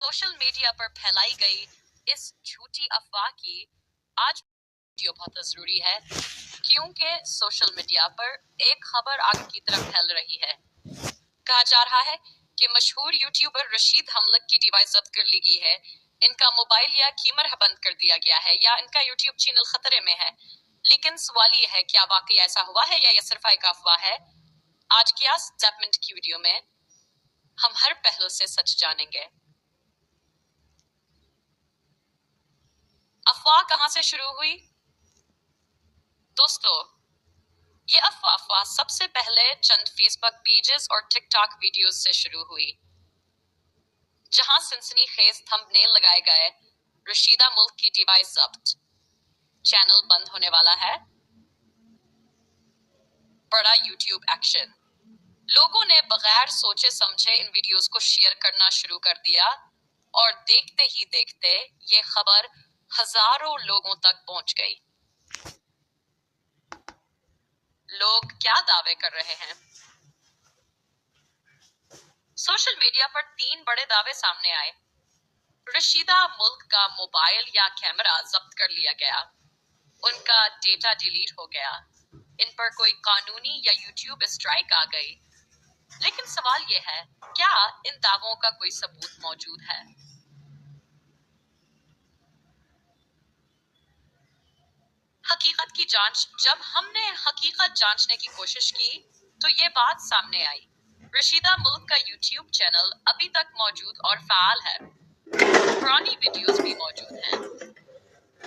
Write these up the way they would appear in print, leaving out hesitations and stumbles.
Social media पर फैलाई गई इस झूठी अफवाह की आज वीडियो बहुत जरूरी है क्योंकि सोशल मीडिया पर एक खबर आग की तरफ फैल रही है। कहा जा रहा है कि मशहूर यूट्यूबर रशीद हमलक की डिवाइस जब्त कर ली गई है, इनका मोबाइल या कीमर बंद कर दिया गया है या इनका यूट्यूब चैनल खतरे में है। लेकिन सवाल ये है, क्या वाकई ऐसा हुआ है या यह सिर्फ एक अफवाह है? आज की इस 10 मिनट की वीडियो में हम हर पहलू से सच जानेंगे। अफवाह कहां से शुरू हुई? दोस्तों, ये अफवाह सबसे पहले चंद फेसबुक पेजेस और टिकटॉक वीडियोस से शुरू हुई, जहां सनसनीखेज थंबनेल लगाए गए, रशीदा मुल्क की डिवाइस जब्त, चैनल बंद होने वाला है, बड़ा यूट्यूब एक्शन। लोगों ने बगैर सोचे समझे इन वीडियोस को शेयर करना शुरू कर दिया और देखते ही देखते ये खबर हजारों लोगों तक पहुंच गई। लोग क्या दावे कर रहे हैं? सोशल मीडिया पर 3 बड़े दावे सामने आए। रशीदा मुल्क का मोबाइल या कैमरा जब्त कर लिया गया, उनका डेटा डिलीट हो गया, इन पर कोई कानूनी या यूट्यूब स्ट्राइक आ गई। लेकिन सवाल यह है, क्या इन दावों का कोई सबूत मौजूद है? हकीकत की जांच। जब हमने हकीकत जांचने की कोशिश की तो ये बात सामने आई, रशीदा मुल्क का यूट्यूब चैनल अभी तक मौजूद और फाल है, पुरानी वीडियोस भी मौजूद हैं,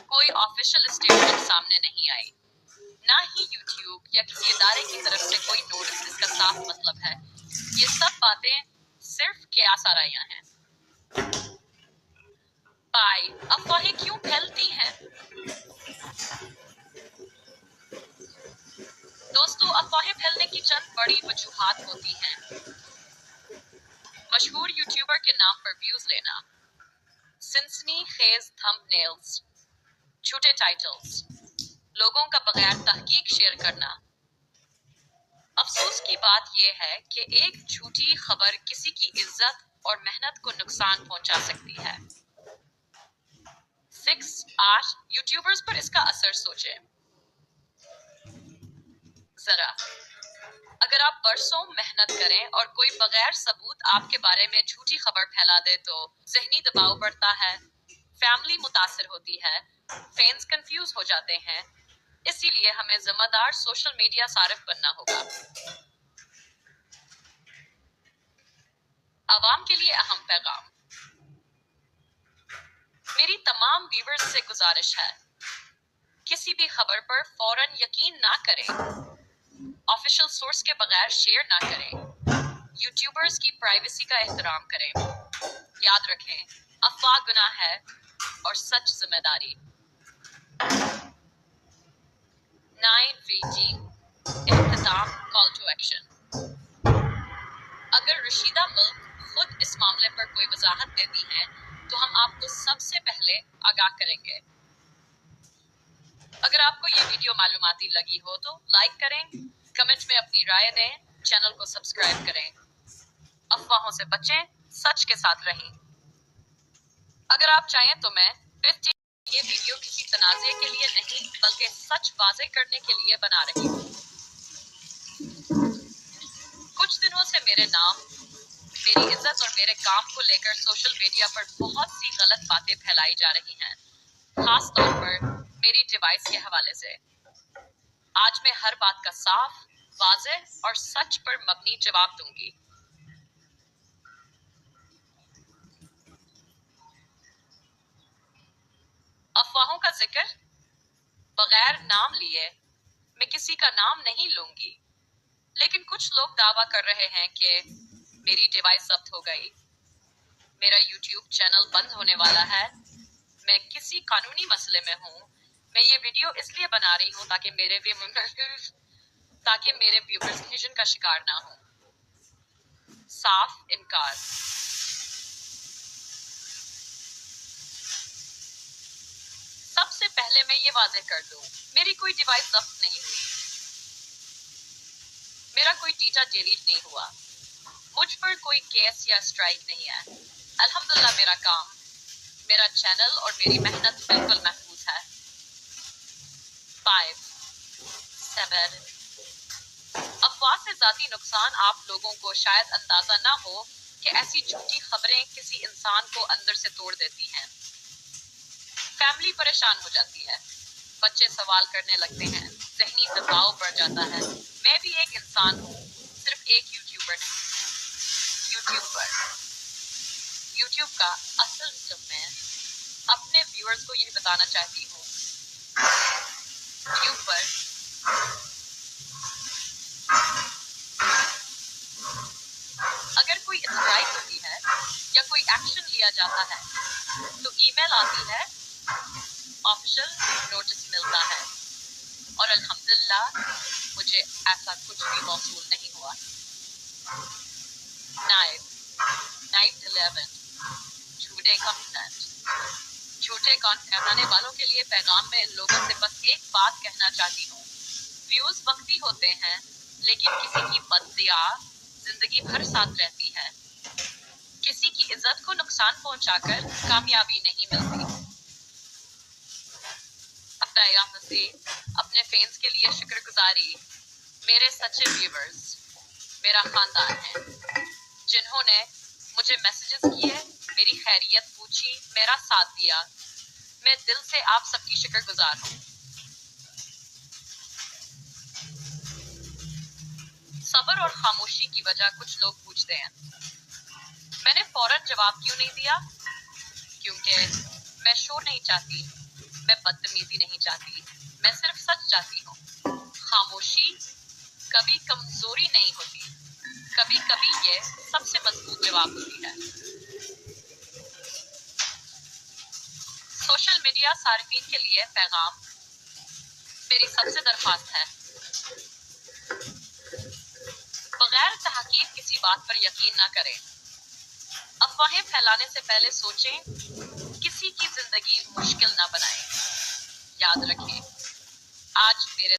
कोई ऑफिशियल स्टेटमेंट सामने नहीं आई, ना ही यूट्यूब या किसी इदारे की तरफ से कोई नोटिस। इसका साफ मतलब है ये सब बातें सिर्फ कियास आराइयां हैं। अफवाहें क्यों फैलती हैं? दोस्तों, अफवाहें फैलने की चंद बड़ी वजूहात होती हैं। मशहूर यूट्यूबर के नाम पर व्यूज लेना, सनसनीखेज थंबनेल्स, झूठे टाइटल्स, लोगों का बगैर तहकीक शेयर करना। अफसोस की बात यह है कि एक झूठी खबर किसी की इज्जत और मेहनत को नुकसान पहुंचा सकती है। 8 यूट्यूबर्स पर इसका असर सोचें जरा। अगर आप बरसों मेहनत करें और कोई बगैर सबूत आपके बारे में झूठी खबर फैला दे तो जहनी दबाव बढ़ता है, फैमिली मुतासिर होती है, फैंस कंफ्यूज हो जाते हैं। इसीलिए हमें जिम्मेदार सोशल मीडिया सारिफ बनना होगा। आवाम के लिए अहम पैगाम। मेरी तमाम व्यूअर्स से गुजारिश है, किसी भी खबर पर फौरन यकीन ना करें, ऑफिशियल सोर्स के बगैर शेयर ना करें, यूट्यूबर्स की प्राइवेसी का एहतराम करें। याद रखें, अफवाह गुनाह है और सच जिम्मेदारी। 9VG इख्तिताम, call to action. अगर रशीदा मुल्क खुद इस मामले पर कोई वजाहत देती हैं तो हम आपको सबसे पहले आगाह करेंगे। अगर आपको ये वीडियो मालूमाती लगी हो तो लाइक करें, कमेंट में अपनी राय दें, चैनल को सब्सक्राइब करें। अफवाहों से बचें, सच के साथ रहें। अगर आप चाहें तो मैं 50 ये वीडियो किसी तनाज़े के लिए नहीं बल्कि सच वाज़े करने के लिए बना रही हूँ। कुछ दिनों से मेरे नाम, मेरी इज्जत और मेरे काम को लेकर सोशल मीडिया पर बहुत सी गलत बातें फैलाई जा रही हैं, खास तौर पर मेरी डिवाइस के हवाले से। आज मैं हर बात का साफ, वाज़ेह और सच पर मबनी जवाब दूंगी। अफवाहों का जिक्र बगैर नाम लिए मैं किसी का नाम नहीं लूंगी, लेकिन कुछ लोग दावा कर रहे हैं कि मेरी डिवाइस जब्त हो गई, मेरा यूट्यूब चैनल बंद होने वाला है, मैं किसी कानूनी मसले में हूँ। मैं ये वीडियो इसलिए बना रही हूँ ताकि मेरे व्यूअर्स कंफ्यूजन का शिकार ना हो। साफ इनकार। सबसे पहले मैं ये वाज़ेह कर दूं, मेरी कोई डिवाइस जब्त नहीं हुई, मेरा कोई डेटा डिलीट नहीं हुआ, मुझ पर कोई केस या स्ट्राइक नहीं है। الحمدللہ میرا کام، میرا چینل اور میری محنت بالکل محفوظ ہے۔ 5 7 افواہ سے ذاتی نقصان۔ آپ لوگوں کو شاید اندازہ نہ ہو کہ ایسی جھوٹی خبریں کسی انسان کو اندر سے توڑ دیتی ہیں۔ فیملی پریشان ہو جاتی ہے، بچے سوال کرنے لگتے ہیں، ذہنی دباؤ بڑھ جاتا ہے۔ میں بھی ایک انسان ہوں، صرف ایک یوٹیوبر نہیں۔ یوٹیوب کا اصل سم میں اپنے ویورز کو یہ بتانا چاہتی ہوں، یوٹیوب پر اگر کوئی اسٹرائک ہوتی ہے یا کوئی ایکشن لیا جاتا ہے تو ای میل آتی ہے، آفیشل نوٹس ملتا ہے، اور الحمدللہ مجھے ایسا کچھ بھی موصول نہیں ہوا۔ 9/11 جھوٹے کنٹینٹ۔ جھوٹے کنٹینٹ بنانے والوں کے لیے پیغام میں ان لوگوں سے بس ایک بات کہنا چاہتی ہوں، ویوز وقتی ہوتے ہیں لیکن کسی کی بددعا زندگی بھر ساتھ رہتی ہے۔ کسی کی عزت کو نقصان پہنچا کر کامیابی نہیں ملتی۔ اپنے فینس کے لیے شکر گزاری۔ میرے سچے ویورز میرا خاندان ہے، جنہوں نے مجھے میسیجز کیے، میری خیریت پوچھی، میرا ساتھ دیا۔ میں دل سے آپ سب کی شکر گزار ہوں۔ صبر اور خاموشی کی وجہ کچھ لوگ پوچھتے ہیں، میں نے فوراً جواب کیوں نہیں دیا؟ کیونکہ میں شور نہیں چاہتی، میں بدتمیزی نہیں چاہتی، میں صرف سچ چاہتی ہوں۔ خاموشی کبھی کمزوری نہیں ہوتی، کبھی کبھی یہ سب سے مضبوط جواب ہوتی ہے۔ سوشل میڈیا صارفین کے لیے پیغام۔ میری سب سے درخواست ہے، بغیر تحقیق کسی بات پر یقین نہ کریں۔ افواہیں پھیلانے سے پہلے سوچیں، کسی کی زندگی مشکل نہ بنائیں۔ یاد رکھیں، آج میرے